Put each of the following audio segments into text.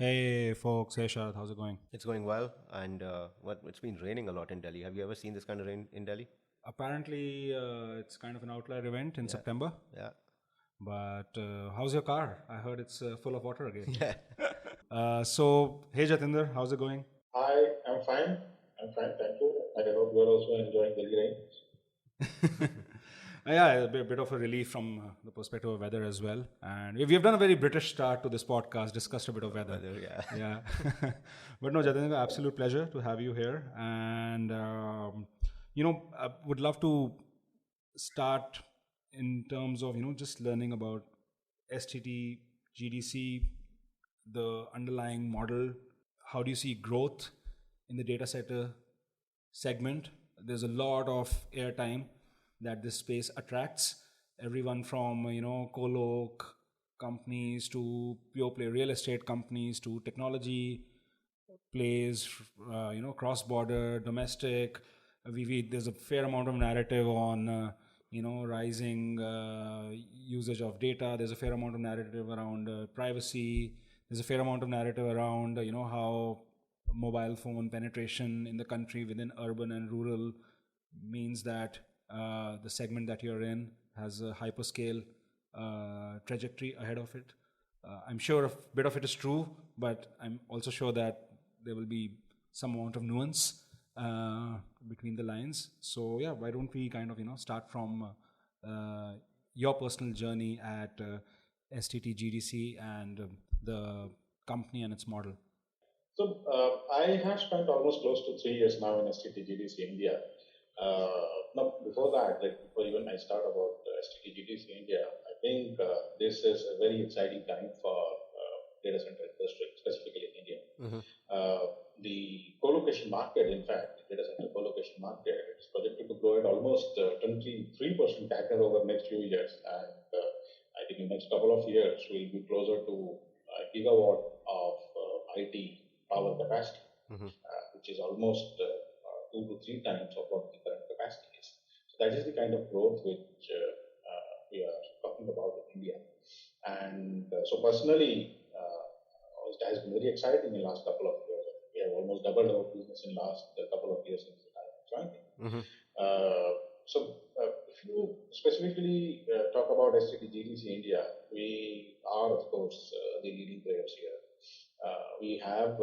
Hey folks, hey Sharath, how's it going? It's going well, and it's been raining a lot in Delhi. Have you ever seen this kind of rain in Delhi? Apparently, it's kind of an outlier event in Yeah, September. yeah, But how's your car? I heard it's full of water again. yeah. So, hey Jatinder, how's it going? Hi, I'm fine. I'm fine, thank you. I hope you are also enjoying the rain. Yeah, a bit of a relief from the perspective of weather as well. And we've done a very British start to this podcast, discussed a bit of weather. Yeah. Yeah. But no, Jatinder, absolute pleasure to have you here. And, I would love to start in terms of, just learning about STT, GDC, the underlying model. How do you see growth in the data center segment? There's a lot of airtime that this space attracts. Everyone from coloc companies to pure play real estate companies to technology plays, cross border, domestic. There's a fair amount of narrative on rising usage of data. There's a fair amount of narrative around privacy. There's a fair amount of narrative around how mobile phone penetration in the country within urban and rural means that the segment that you're in has a hyperscale trajectory ahead of it. I'm sure a bit of it is true, but I'm also sure that there will be some amount of nuance between the lines. So yeah, why don't we kind of start from your personal journey at STT GDC and the company and its model? So I have spent almost close to 3 years now in STT GDC India. Now, before that, like before even I start about STT GDC India, I think this is a very exciting time for data center industry, specifically in India. The co-location market, in fact, data center co-location market is projected to grow at almost 23% CAGR over the next few years. And I think in the next couple of years, we'll be closer to a gigawatt of IT power capacity, which is almost 2 to 3 times of what the current capacity is. So that is the kind of growth which we are talking about in India. And so personally, it has been very exciting in the last couple of years. We have almost doubled our business in the last couple of years since the time of joining. If you specifically talk about STT GDC India, we are, of course, the leading players here. We have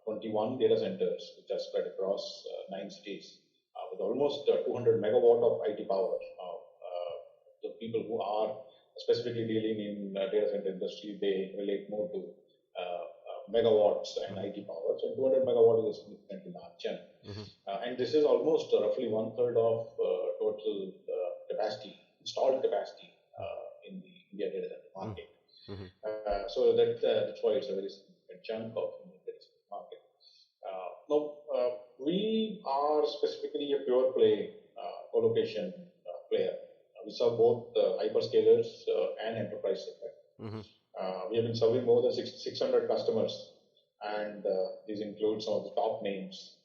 21 data centers which are spread across 9 cities with almost 200 megawatt of IT power. The people who are specifically dealing in data center industry, they relate more to megawatts and IT power. So 200 megawatt is a significantly large chunk. And this is almost roughly 1/3 of total capacity, installed capacity in the India data center market. So that's why it's a very significant chunk of the data center market. Now, we are specifically a pure play co-location player. We serve both hyperscalers and enterprise segment. We have been serving more than 600 customers, and these include some of the top names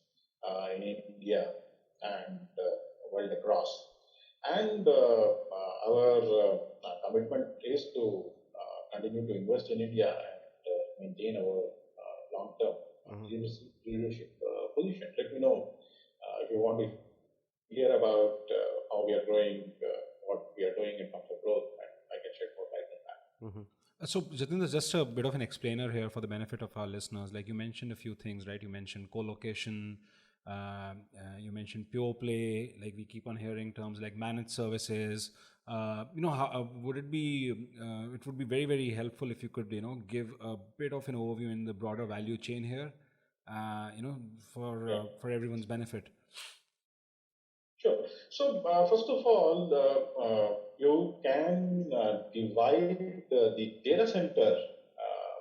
in India and world across. And our commitment is to continue to invest in India and maintain our long-term leadership position. Let me know if you want to hear about how we are growing, what we are doing in terms of growth, and I can shed more light on that. So, Jatinder, just a bit of an explainer here for the benefit of our listeners. Like you mentioned a few things, right? You mentioned co-location, you mentioned pure play. Like we keep on hearing terms like managed services. How would it be? It would be very, very helpful if you could, give a bit of an overview in the broader value chain here, for everyone's benefit. Sure. So first of all, you can divide the data center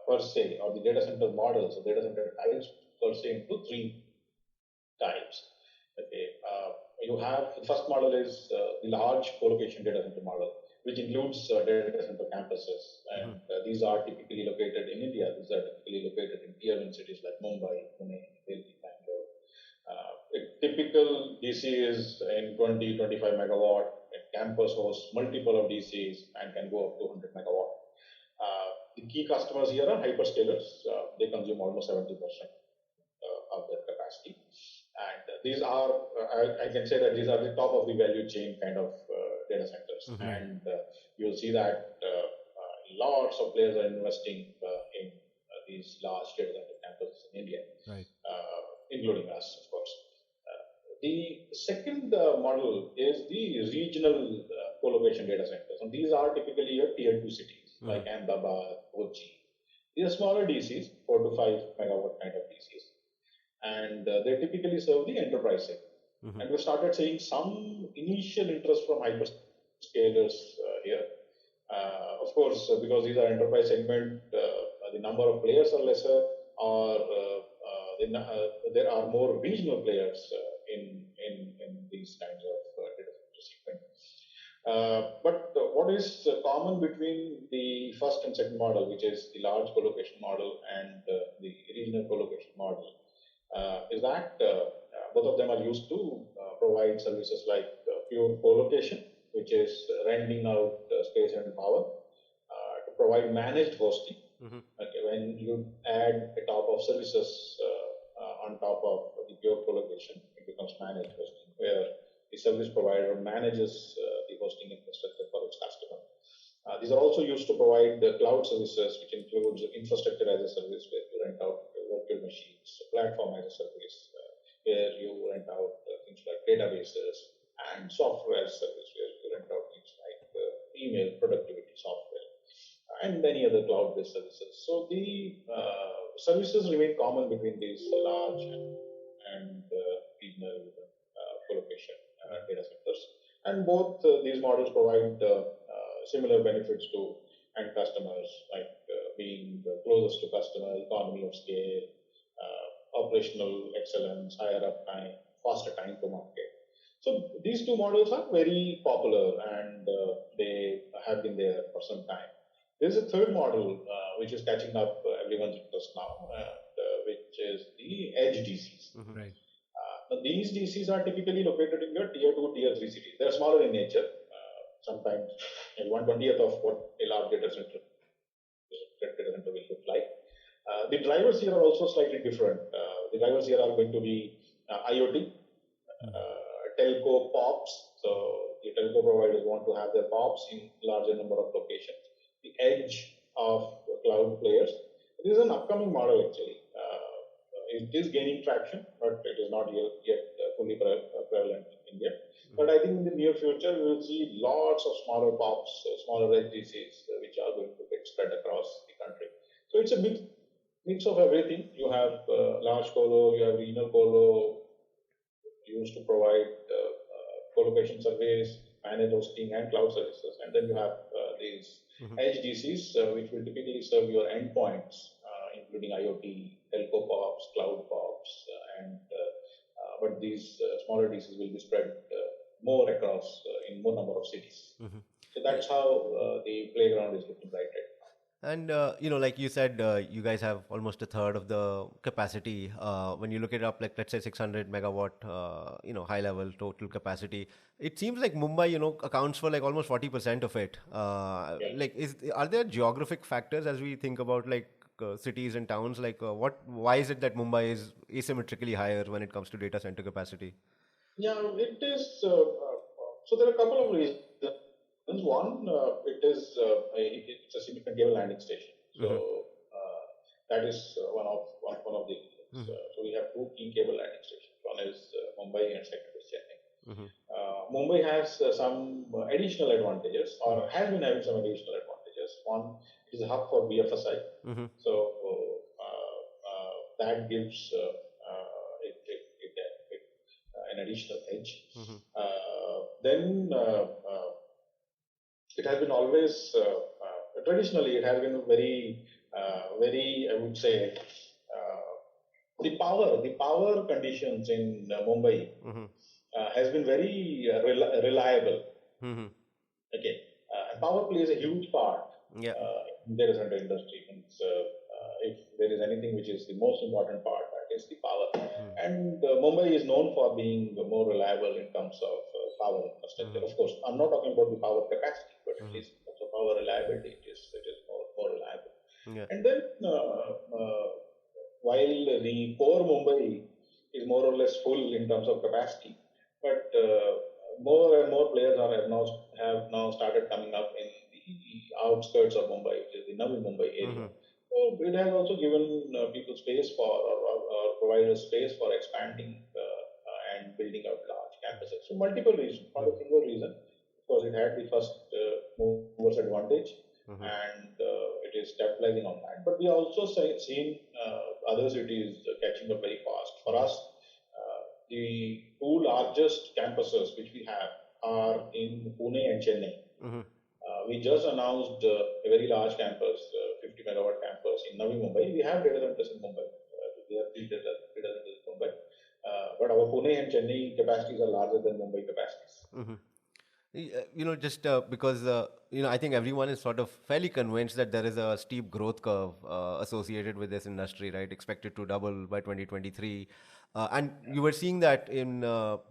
per se, or the data center models, or data center types per se, into 3 types. Okay. You have the first model is the large co-location data center model, which includes data center campuses, and these are typically located in India. These are typically located in tier 1 cities like Mumbai, Pune, Delhi, Bangalore. A typical DC is in 20-25 megawatt. A campus hosts multiple of DCs and can go up to 100 megawatt. The key customers here are hyperscalers, they consume almost 70% of their capacity. And these are, I can say that these are the top of the value chain kind of data centers. And you'll see that lots of players are investing in these large data center campuses in India, including us, of course. The second model is the regional co-location data centers. And these are typically your tier 2 cities like Ahmedabad, Kochi. These are smaller DCs, 4 to 5 megawatt kind of DCs. And they typically serve the enterprise segment. And we started seeing some initial interest from hyperscalers here. Of course, because these are enterprise segment, the number of players are lesser, or there are more regional players in these kinds of data center segment. But what is common between the first and second model, which is the large colocation model and the regional colocation model, is that both of them are used to provide services like pure colocation, which is renting out space and power, to provide managed hosting. Okay, when you add a top of services on top of the pure colocation, it becomes managed hosting, where the service provider manages the hosting infrastructure for its customer. These are also used to provide the cloud services, which includes infrastructure as a service, where you rent out virtual machines, platform as a service, where you rent out things like databases, and software as a service, where you rent out things like email productivity software, and many other cloud-based services. So the services remain common between these large and regional colocation data centers. And both these models provide similar benefits to end customers, like being the closest to customer, economy of scale, operational excellence, higher uptime, faster time to market. So these two models are very popular, and they have been there for some time. There is a third model which is catching up everyone's interest now, which is the edge DCs. Now these DCs are typically located in your tier 2, tier 3 cities. They are smaller in nature, sometimes 1/20th of what a large data center will look like. The drivers here are also slightly different. The drivers here are going to be IoT, telco POPs. So the telco providers want to have their POPs in larger number of locations. The edge of cloud players. This is an upcoming model actually. It is gaining traction, but it is not yet fully prevalent in India. But I think in the near future, we will see lots of smaller POPs, smaller edge DCs, which are going to get spread across the country. So it's a mix of everything. You have large colo, you have regional colo, used to provide colocation service, managed hosting, and cloud services. And then you have these edge DCs, which will typically serve your endpoints, including IoT, telco POPs, cloud POPs, and but these smaller DCs will be spread more across in more number of cities. So that's how the playground is looking right now. And like you said, you guys have almost a third of the capacity. When you look it up, like let's say 600 megawatt, high level total capacity, it seems like Mumbai, accounts for like almost 40% of it. Like, are there geographic factors as we think about like cities and towns? Like, why is it that Mumbai is asymmetrically higher when it comes to data center capacity? Yeah, it is. So there are a couple of reasons. One, it's a significant cable landing station. So that is one of the reasons. So we have two key cable landing stations. One is Mumbai, and second is Chennai. Mumbai has some additional advantages, or has been having some additional advantages. One, it is a hub for BFSI. So that gives an additional edge. Then it has been always, traditionally, it has been very, I would say, the power conditions in Mumbai has been very reliable. Okay, power plays a huge part in data center industry. If there is anything which is the most important part, that is the power. And Mumbai is known for being more reliable in terms of power infrastructure. Of course, I'm not talking about the power capacity, but at least in terms of power reliability, it is more reliable. And then while the core Mumbai is more or less full in terms of capacity, but more and more players have now started coming up in the outskirts of Mumbai, which is the Navi Mumbai area. So it has also given people space for, or providers space for expanding and building out large campuses. So multiple reasons, not a single reason, because it had the first movers advantage, and it is capitalizing on that. But we also seen other cities catching up very fast. For us, the two largest campuses which we have are in Pune and Chennai. We just announced a very large campus, 50 megawatt campus in Navi Mumbai. We have data centers in Mumbai. We have three data centers in Mumbai. But our Pune and Chennai capacities are larger than Mumbai capacities. Just because, I think everyone is sort of fairly convinced that there is a steep growth curve associated with this industry, right? Expected to double by 2023. And you were seeing that in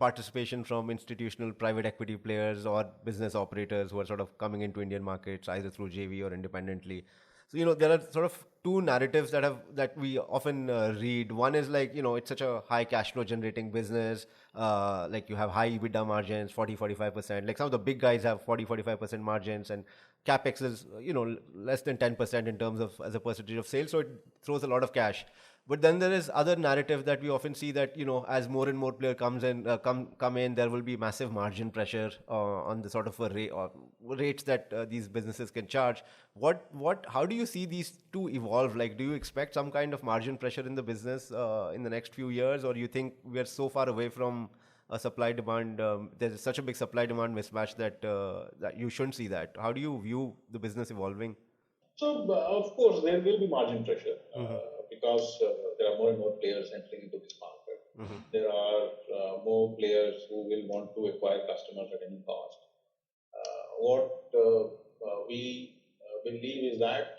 participation from institutional private equity players or business operators who are sort of coming into Indian markets either through JV or independently. So, there are sort of two narratives that we often read. One is like, it's such a high cash flow generating business. Like you have high EBITDA margins, 40-45%. Like some of the big guys have 40-45% margins, and CapEx is, less than 10% in terms of as a percentage of sales. So it throws a lot of cash. But then there is other narrative that we often see that, as more and more player come in, there will be massive margin pressure on the sort of rates that these businesses can charge. How do you see these two evolve? Like, do you expect some kind of margin pressure in the business in the next few years, or you think we are so far away from a supply demand? There's such a big supply demand mismatch that you shouldn't see that. How do you view the business evolving? So, of course, there will be margin pressure because there are more and more players entering into this market. There are more players who will want to acquire customers at any cost. What we believe is that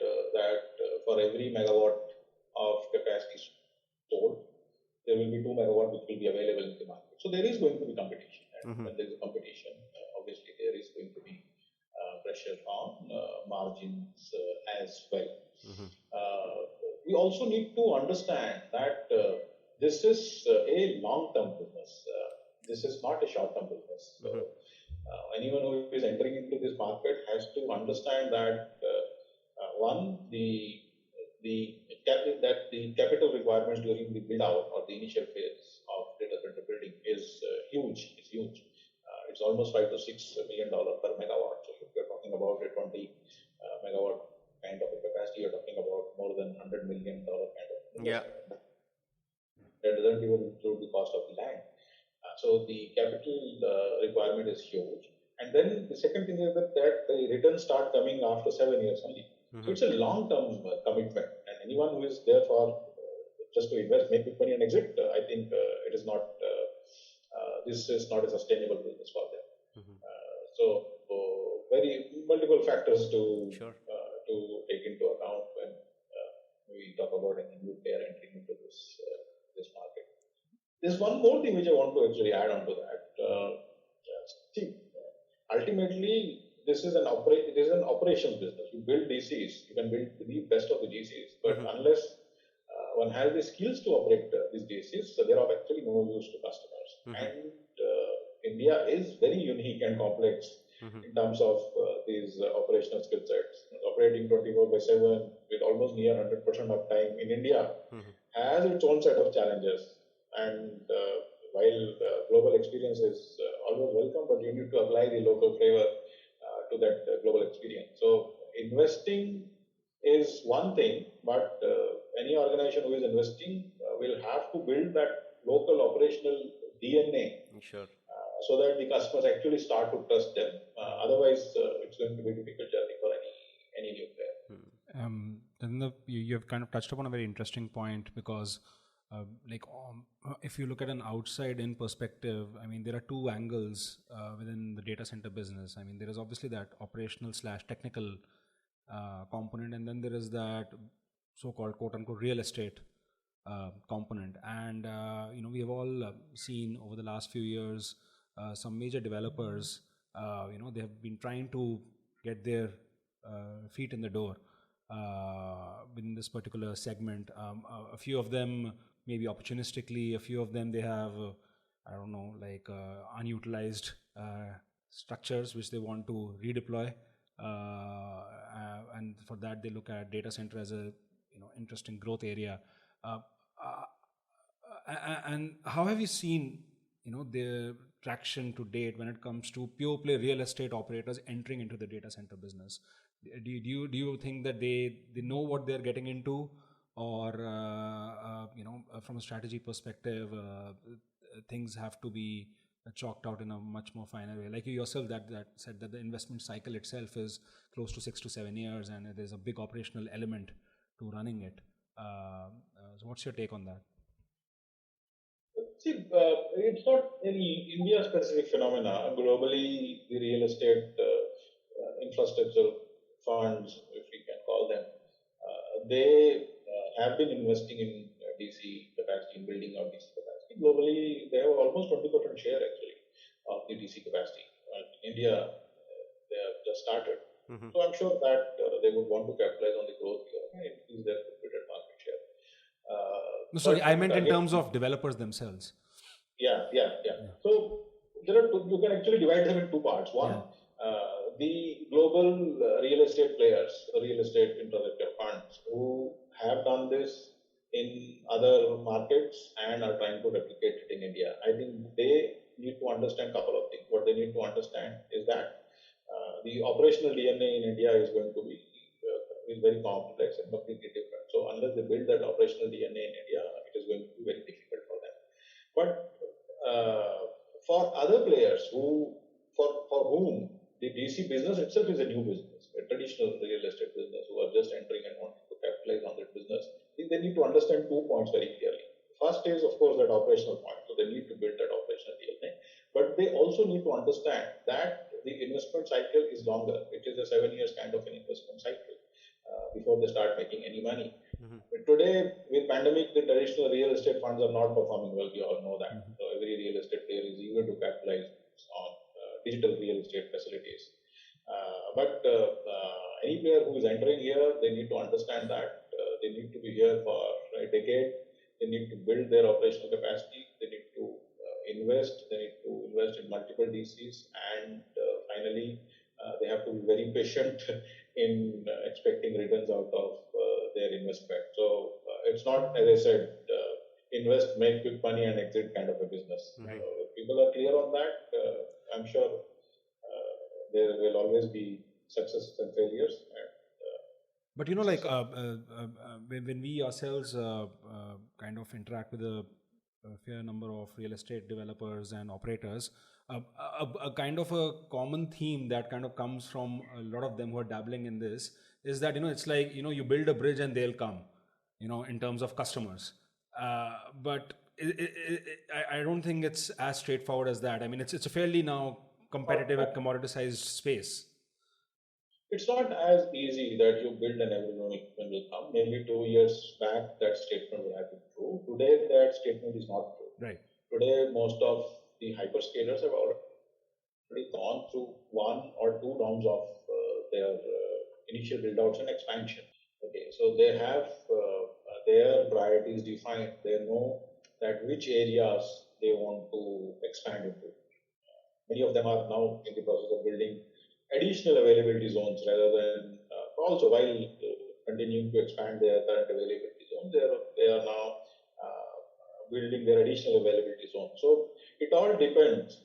for every megawatt of capacity sold, there will be 2 megawatt which will be available in the market. So there is going to be competition. And when there is a competition, obviously there is going to be pressure on margins as well. We also need to understand that this is a long-term business. This is not a short-term business. So anyone who is entering into this market has to understand that one, the capital requirements during the build-out or the initial phase of data center building is huge. It's huge. It's almost $5 to $6 million per megawatt. So if you're talking about a 20 megawatt kind of a capacity, you're talking about more than $100 million kind of investment. Yeah. That doesn't even include the cost of the land. So the capital requirement is huge. And then the second thing is that the returns start coming after 7 years only. So it's a long-term commitment. And anyone who is there for just to invest, make quick money and exit, I think it is not. This is not a sustainable business for them. So very multiple factors to take into account when we talk about any new player entering into this market. There's one more thing which I want to actually add on to that. See, ultimately, this is an operations business. You build DCs, you can build the best of the DCs, but unless one has the skills to operate these DCs, so they are actually no use to customers. And India is very unique and complex in terms of these operational skill sets. Operating 24/7 with almost near 100% uptime in India has its own set of challenges. And while global experience is always welcome, but you need to apply the local flavor to that global experience. So investing is one thing, but any organization who is investing will have to build that local operational DNA. So that the customers actually start to trust them. Otherwise, it's going to be a difficult journey for any new player. You've kind of touched upon a very interesting point because if you look at an outside-in perspective, I mean, there are two angles within the data center business. I mean, there is obviously that operational/technical component, and then there is that so-called quote-unquote real estate component. And we have all seen over the last few years some major developers. They have been trying to get their feet in the door in this particular segment. A few of them maybe opportunistically, a few of them they have, I don't know, like unutilized structures which they want to redeploy, and for that they look at data center as a interesting growth area. And how have you seen the traction to date when it comes to pure play real estate operators entering into the data center business? Do you think that they know what they're getting into, or from a strategy perspective, things have to be chalked out in a much more finer way? Like you yourself that said that the investment cycle itself is close to 6 to 7 years, and there's a big operational element to running it. So what's your take on that? See, it's not any India-specific phenomena. Globally, the real estate infrastructure funds, if we can call them, they have been investing in DC capacity, in building out DC capacity. Globally, they have almost 20% share actually of the DC capacity. India, they have just started. So I'm sure that they would want to capitalize on the growth here and increase their reputed market share. No, sorry, I meant in terms of developers themselves. Yeah. So there are you can actually divide them in two parts. One, the global real estate players, real estate infrastructure funds who have done this in other markets and are trying to replicate it in India. I think they need to understand a couple of things. What they need to understand is that the operational DNA in India is going to be is very complex and completely different. So unless they build that operational DNA in India, it is going to be very difficult for them. But for other players for whom the DC business itself is a new business, a traditional real estate business, who are just entering and wanting to capitalize on that business, they need to understand 2 points very clearly. First is, of course, that operational point. So they need to build that operational DNA. But they also need to understand that the investment cycle is longer. It is a 7 years kind of an investment cycle before they start making any money. But today, with pandemic, the traditional real estate funds are not performing well. We all know that. So every real estate player is eager to capitalize on digital real estate facilities. But any player who is entering here, they need to understand that they need to be here for a decade. They need to build their operational capacity. They need to invest. They need to invest in multiple DCs, and finally, they have to be very patient in expecting returns out of their investment. So it's not, as I said, invest, make quick money, and exit kind of a business. Right. If people are clear on that, I'm sure there will always be successes and failures. But like when we ourselves kind of interact with a fair number of real estate developers and operators, a kind of a common theme that kind of comes from a lot of them who are dabbling in this is that it's like you build a bridge and they'll come, in terms of customers. But I don't think it's as straightforward as that. I mean, it's a fairly now competitive and commoditized space. It's not as easy that you build and everyone will come. Maybe 2 years back, that statement would have been true. Today, that statement is not true. Right. Today, most of the hyperscalers have already gone through 1 or 2 rounds of their initial build-outs and expansion. Okay, so they have their priorities defined. They know that which areas they want to expand into. Many of them are now in the process of building additional availability zones rather than also while continuing to expand their current availability zones, they are now building their additional availability zone. So it all depends.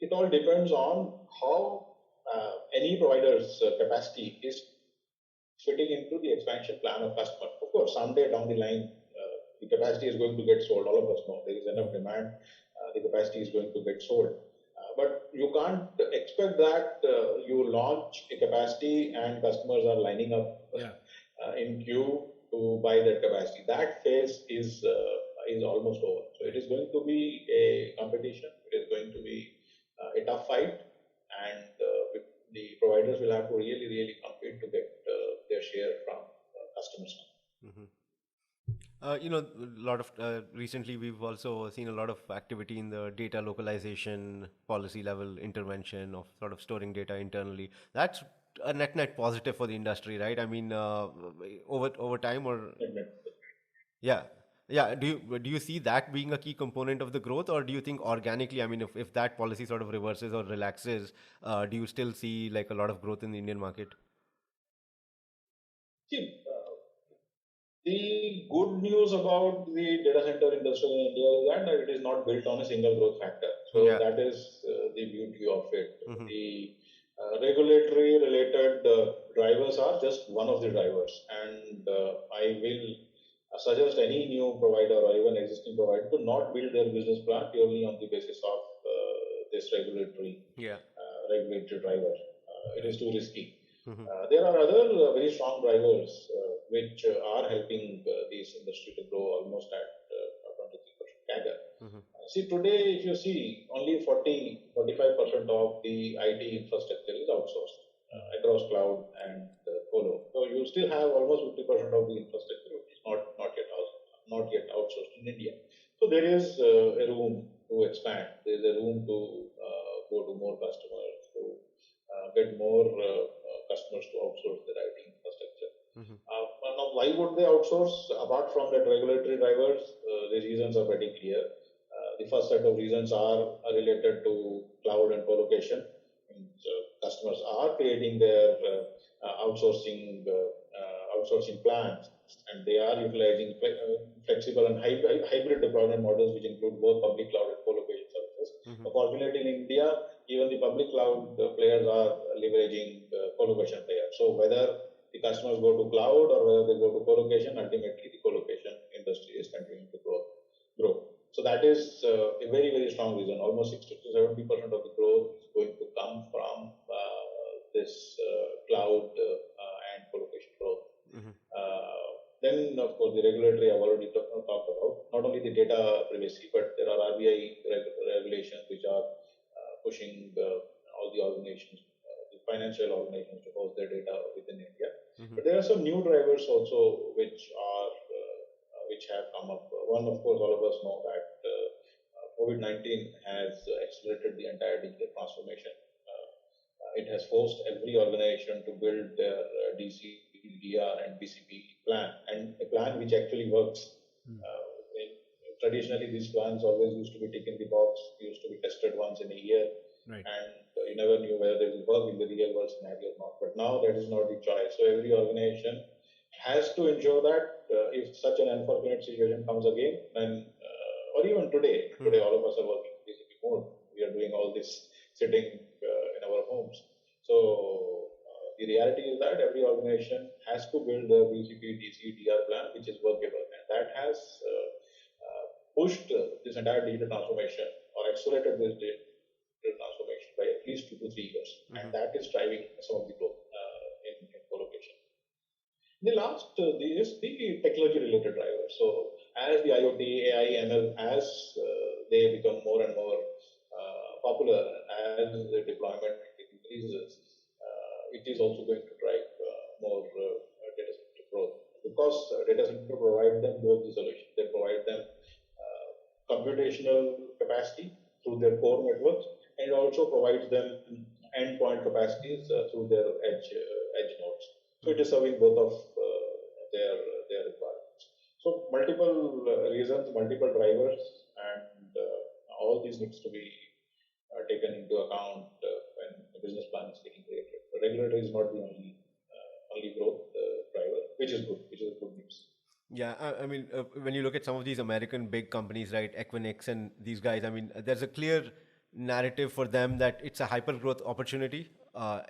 It all depends on how any provider's capacity is fitting into the expansion plan of customer. Of course, someday down the line, the capacity is going to get sold. All of us know there is enough demand. The capacity is going to get sold. But you can't expect that you launch a capacity and customers are lining up in queue to buy that capacity. That phase is almost over. So it is going to be a competition. It is going to be a tough fight, and the providers will have to really compete to get their share from customers. A lot of recently we've also seen a lot of activity in the data localization policy level intervention of sort of storing data internally. That's a net positive for the industry, right? I mean, over time, or yeah, yeah. Do you see that being a key component of the growth, or do you think organically? I mean, if that policy sort of reverses or relaxes, do you still see like a lot of growth in the Indian market? See, the good news about the data center industry in India is that it is not built on a single growth factor. So Yeah. that is the beauty of it. Hmm. The regulatory related drivers are just one of the drivers, and I will suggest any new provider or even existing provider to not build their business plan purely on the basis of this Yeah. regulatory driver. It is too risky. Hmm. There are other very strong drivers which are helping this industry to grow almost at 23% CAGR. Hmm. See, today, if you see, only 45% of the IT infrastructure is outsourced across cloud and colo. So you still have almost 50% of the infrastructure which is not yet outsourced in India. So there is a room to expand. There is a room to go to more customers, to get more customers to outsource their IT infrastructure. Hmm. Now, why would they outsource? Apart from that regulatory drivers, the reasons are pretty clear. The first set of reasons are related to cloud and co-location. Customers are creating their outsourcing plans, and they are utilizing flexible and hybrid deployment models, which include both public cloud and co-location services. Hmm. Fortunately, in India, even the public cloud players are leveraging co-location players. So whether the customers go to cloud or whether they go to co-location, ultimately the co-location industry is continuing to grow. So that is a very, very strong reason. Almost 60 to 70% of the growth is going to come from this cloud and co-location growth. Hmm. Then, of course, the regulatory I've already talked about. Not only the data privacy, but there are RBI regulations which are pushing all the organizations, the financial organizations, to host their data within India. Hmm. But there are some new drivers also which have come up. One, of course, all of us know that COVID-19 has accelerated the entire digital transformation. It has forced every organization to build their DC, DR, and BCP plan, and a plan which actually works. Traditionally, these plans always used to be ticked in the box, used to be tested once in a year, Right. and you never knew whether they will work in the real world scenario or not. But now that is not the choice. So every organization has to ensure that if such an unfortunate situation comes again, then or even today all of us are working in BCP mode. We are doing all this sitting in our homes. So the reality is that every organization has to build a BCP DC DR plan which is workable, and that has pushed this entire digital transformation or accelerated this digital transformation by at least 2 to 3 years, and that is driving some of the growth in co-location. The last is the technology related drivers. So as the IoT, AI, ML, as they become more and more popular, as the deployment increases, it is also going to drive more data center growth, because data center provide them both the solution. They provide them computational capacity through their core networks, and also provides them endpoint capacities through their edge nodes. So it is serving both of their requirements. So multiple reasons, multiple drivers, and all these needs to be taken into account when the business plan is getting created. The regulator is not the only growth driver, which is good news. Yeah, I mean, when you look at some of these American big companies, right, Equinix and these guys, I mean, there's a clear narrative for them that it's a hyper growth opportunity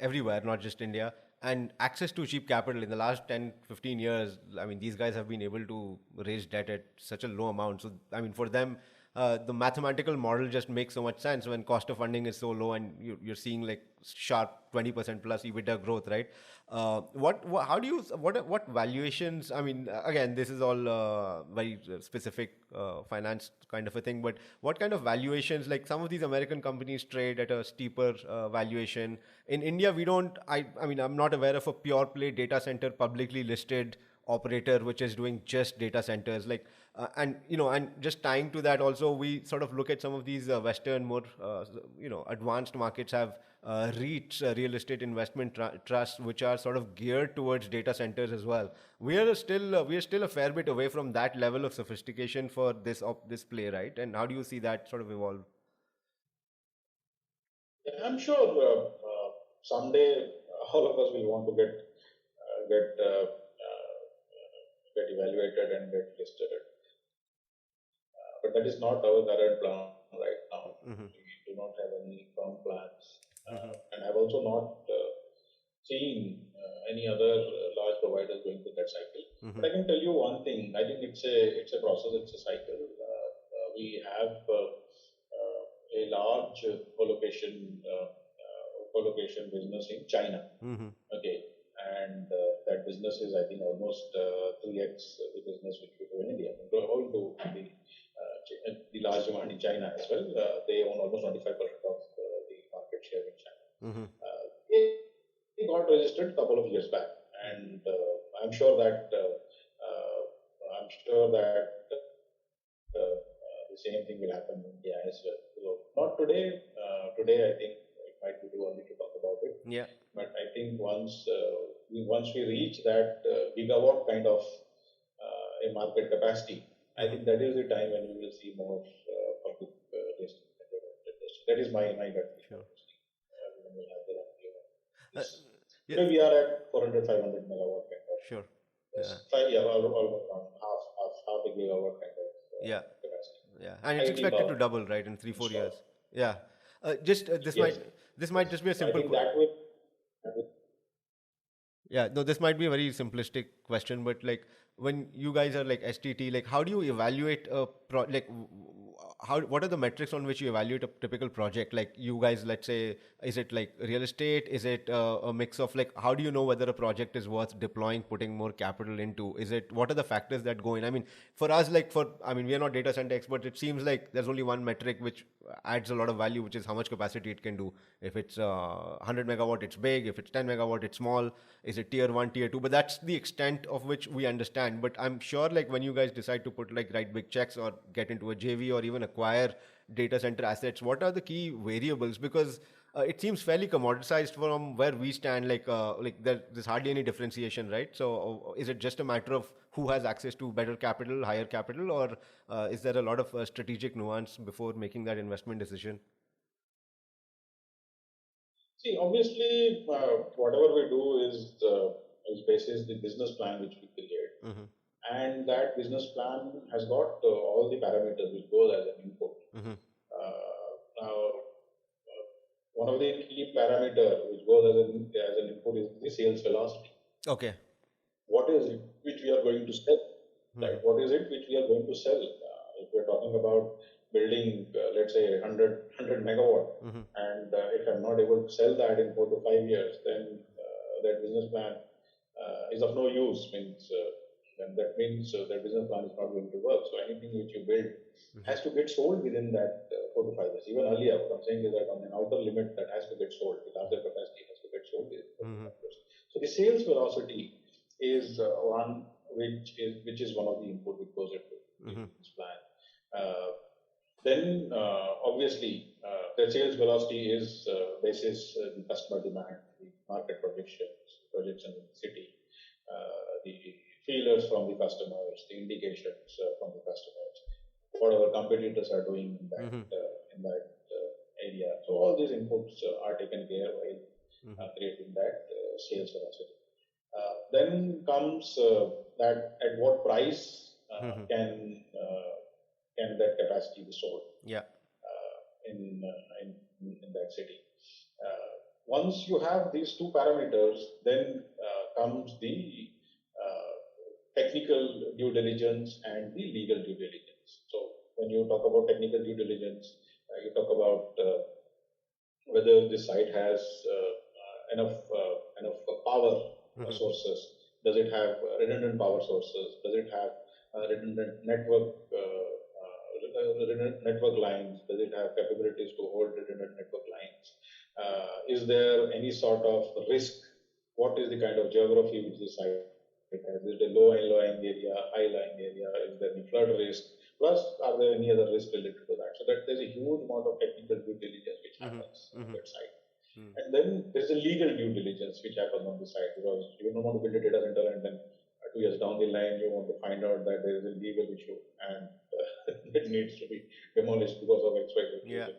everywhere, not just India, and access to cheap capital in the last 10, 15 years. I mean, these guys have been able to raise debt at such a low amount. So, I mean, for them, the mathematical model just makes so much sense when cost of funding is so low and you're seeing like sharp 20% plus EBITDA growth, right? What valuations? I mean, again, this is all very specific finance kind of a thing, but what kind of valuations? Like some of these American companies trade at a steeper valuation. In India, we don't. I mean, I'm not aware of a pure play data center publicly listed operator which is doing just data centers, like and and just tying to that also, we sort of look at some of these Western more advanced markets have REITs, real estate investment trusts, which are sort of geared towards data centers as well. We are still a fair bit away from that level of sophistication for this play, right? And how do you see that sort of evolve? Yeah, I'm sure someday all of us will want to get get evaluated and get listed. But that is not our current plan right now. Mm-hmm. We do not have any firm plans, Mm-hmm. and have also not seen any other large providers going through that cycle. Mm-hmm. But I can tell you one thing. I think it's a process. It's a cycle. We have a large colocation business in China. Mm-hmm. Okay, and that business is, I think, almost 3x the business which we do in India. Although the large demand in China as well, they own almost 95% of the market share in China. Mm-hmm. They got registered a couple of years back, and I'm sure that the same thing will happen in India as well. So not today. Today, I think it might be too early to talk about it. Yeah. But I think once we reach that gigawatt kind of a market capacity, I think that is the time when we will see more public listing. That is my gut feeling. Sure. When we have the Yeah. Today we are at 400, 500 megawatt kind of. Sure. Yes. Almost half a gigawatt kind of Yeah. capacity. Yeah, and it's Highly expected to powerful. double, right, in 3-4 Sure. years. Yeah. Just this Yes. might just be a So I simple think that will. Yeah, no, this might be a very simplistic question, but like when you guys are like STT, like how do you evaluate a what are the metrics on which you evaluate a typical project? Like you guys, let's say, is it like real estate? Is it a mix of like, how do you know whether a project is worth deploying, putting more capital into? What are the factors that go in? I mean, for us, we are not data center experts. It seems like there's only one metric which adds a lot of value, which is how much capacity it can do. If it's 100 megawatt, it's big. If it's 10 megawatt, it's small. Is it tier 1, tier 2? But that's the extent of which we understand. But I'm sure like when you guys decide to write big checks or get into a JV or even acquire data center assets, what are the key variables? Because it seems fairly commoditized from where we stand. There's hardly any differentiation, right? So is it just a matter of who has access to better capital, higher capital, or is there a lot of strategic nuance before making that investment decision? See, obviously, whatever we do is basis the business plan which we create, Mm-hmm. and that business plan has got all the parameters which goes as an input. Mm-hmm. Now, one of the key parameter which goes as an input is the sales velocity. Okay. What is it which we are going to sell? Mm-hmm. Right? What is it which we are going to sell? If we are talking about building, let's say 100 megawatt, Mm-hmm. and if I'm not able to sell that in 4 to 5 years, then that business plan is of no use. Then that means that business plan is not going to work. So anything which you build has to get sold within that 4 to 5 years. Even earlier, what I'm saying is that on an outer limit that has to get sold, the larger capacity has to get sold within 4 to 5 years. So the sales velocity is one which is one of the input which goes into this plan. Then obviously the sales velocity is basis the customer demand, the market projections in the city, the feelers from the customers, the indications from the customers, what our competitors are doing in that area. So all these inputs are taken care while creating that sales velocity. Then comes that at what price can that capacity be sold? Yeah. In that city. Once you have these two parameters, then comes the technical due diligence and the legal due diligence. So when you talk about technical due diligence, you talk about whether the site has enough power sources. Does it have redundant power sources? Does it have redundant network lines? Does it have capabilities to hold redundant network lines? Is there any sort of risk? What is the kind of geography which the site Is it a low-lying area, high-lying area? Is there any flood risk? Plus, are there any other risks related to that? So that there's a huge amount of technical due diligence which happens on that side. And then there's a legal due diligence which happens on the side, because you don't want to build a data center and then 2 years down the line you want to find out that there is a legal issue and it needs to be demolished because of X, Y, Z reason.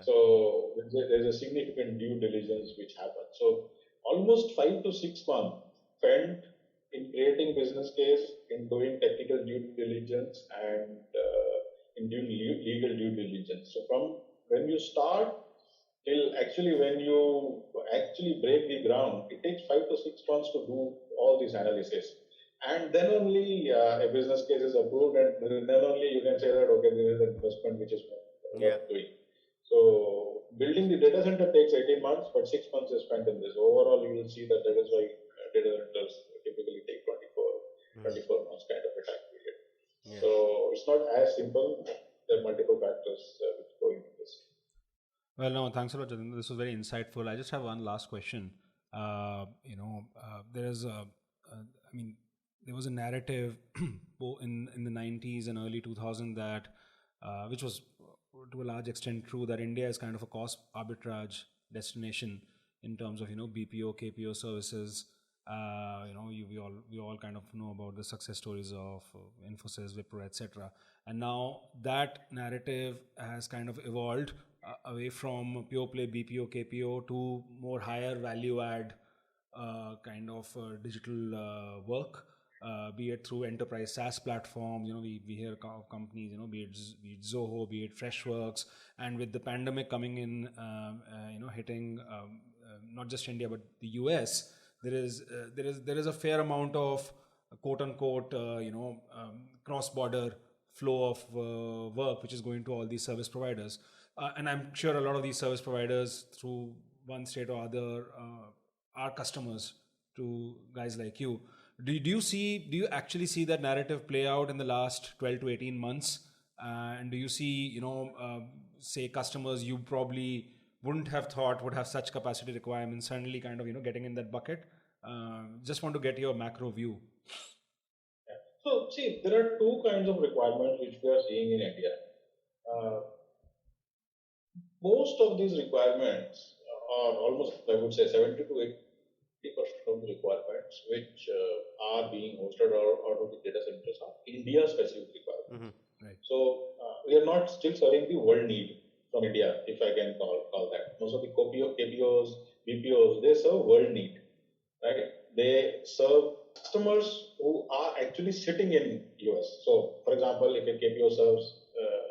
So there's a significant due diligence which happens. So almost 5 to 6 months spent in creating business case, in doing technical due diligence, and in doing legal due diligence. So from when you start till actually when you actually break the ground, it takes 5 to 6 months to do all these analysis. And then only a business case is approved, and then only you can say that, okay, this is an investment which is worth doing. So building the data center takes 18 months, but 6 months is spent in this. Overall, you will see that that is why data centers typically take 24 months kind of a time period. So it's not as simple. There are multiple factors which go into this. Well, no, thanks a lot, Jatinder. This was very insightful. I just have one last question. There is there was a narrative in the 90s and early 2000s that, which was to a large extent true, that India is kind of a cost arbitrage destination in terms of, BPO, KPO services. We all kind of know about the success stories of Infosys, Wipro, etc. And now that narrative has kind of evolved away from pure play BPO, KPO to more higher value add kind of digital work. Be it through enterprise SaaS platforms, we hear of companies, be it Zoho, be it Freshworks, and with the pandemic coming in, hitting not just India but the US, there is a fair amount of quote unquote cross-border flow of work which is going to all these service providers, and I'm sure a lot of these service providers, through one state or other, are customers to guys like you. Do you actually see that narrative play out in the last 12 to 18 months? And do you see, say customers you probably wouldn't have thought would have such capacity requirements suddenly kind of, getting in that bucket? Just want to get your macro view. Yeah. So see, there are two kinds of requirements which we are seeing in India. Most of these requirements are almost, I would say, 70 to 80% of the requirements which are being hosted out of the data centers are India-specific requirements. Right. So we are not still serving the world need from India, if I can call that. Most of the KPOs, BPOs, they serve world need, right? They serve customers who are actually sitting in US. So, for example, if a KPO serves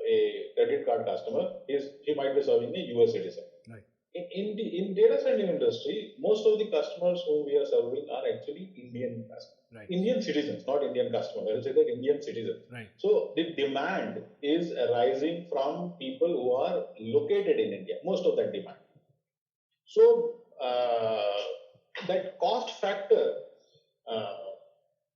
a credit card customer, he might be serving a US citizen. Right. In data center industry, most of the customers whom we are serving are actually Indian customers. Right. Indian citizens, not Indian customers. I will say that Indian citizens. Right. So the demand is arising from people who are located in India. Most of that demand. So that cost factor,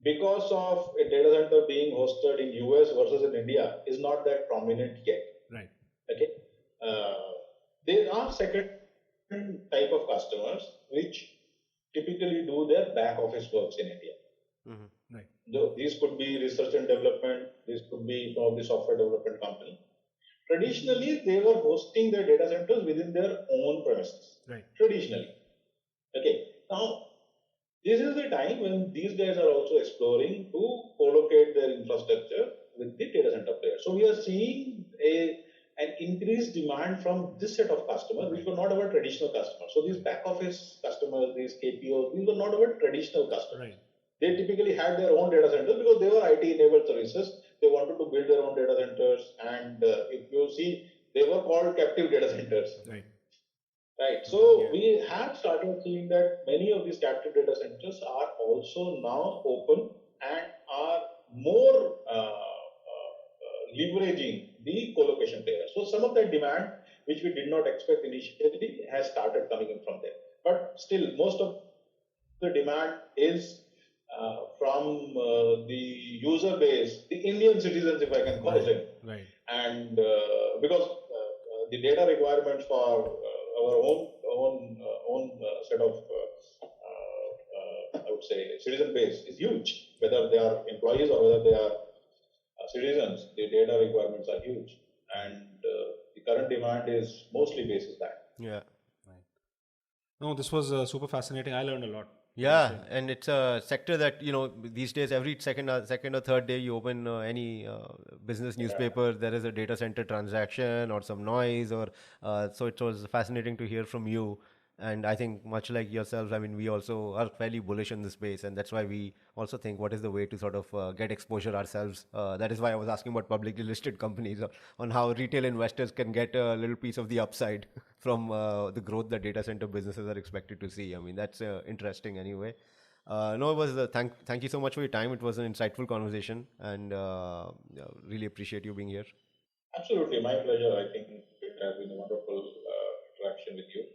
because of a data center being hosted in US versus in India, is not that prominent yet. Right. Okay. There are second type of customers which typically do their back office works in India. Right. These could be research and development. These could be some of the software development company. Traditionally, they were hosting their data centers within their own premises. Right. Traditionally. Okay. Now, this is the time when these guys are also exploring to co-locate their infrastructure with the data center players. So we are seeing an increased demand from this set of customers, which were not our traditional customers. So these back office customers, these KPOs, these were not our traditional customers. Right. They typically had their own data centers because they were IT-enabled services. They wanted to build their own data centers, and if you see, they were called captive data centers. Right. Right. So we have started seeing that many of these captive data centers are also now open and are more leveraging the co-location players. So some of that demand, which we did not expect initially, has started coming in from there. But still, most of the demand is from the user base, the Indian citizens, if I can call them. Right. And because the data requirements for our own set of, I would say, citizen base is huge. Whether they are employees or whether they are citizens, the data requirements are huge. And the current demand is mostly basis that. Yeah. Right. No, this was super fascinating. I learned a lot. Yeah, and it's a sector that these days every second or third day you open any business newspaper, there is a data center transaction or some noise, or so it was fascinating to hear from you. And I think much like yourself, I mean, we also are fairly bullish in this space, and that's why we also think what is the way to sort of get exposure ourselves. That is why I was asking about publicly listed companies on how retail investors can get a little piece of the upside from the growth that data center businesses are expected to see. I mean, that's interesting anyway. No, it was thank you so much for your time. It was an insightful conversation, and really appreciate you being here. Absolutely, my pleasure. I think it has been a wonderful interaction with you.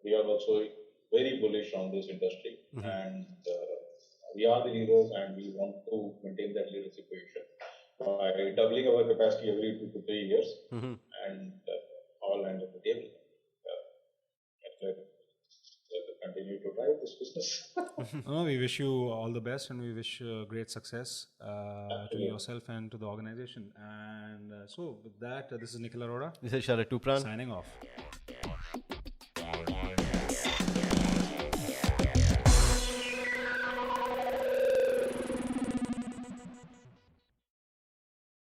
We are also very bullish on this industry, and we are the leaders, and we want to maintain that leadership position by doubling our capacity every 2 to 3 years, and all hands on the table. Continue to drive this business. No, we wish you all the best, and we wish great success to yourself and to the organization. And so, with that, this is Nikhil Arora This is Sharat Tupran signing off.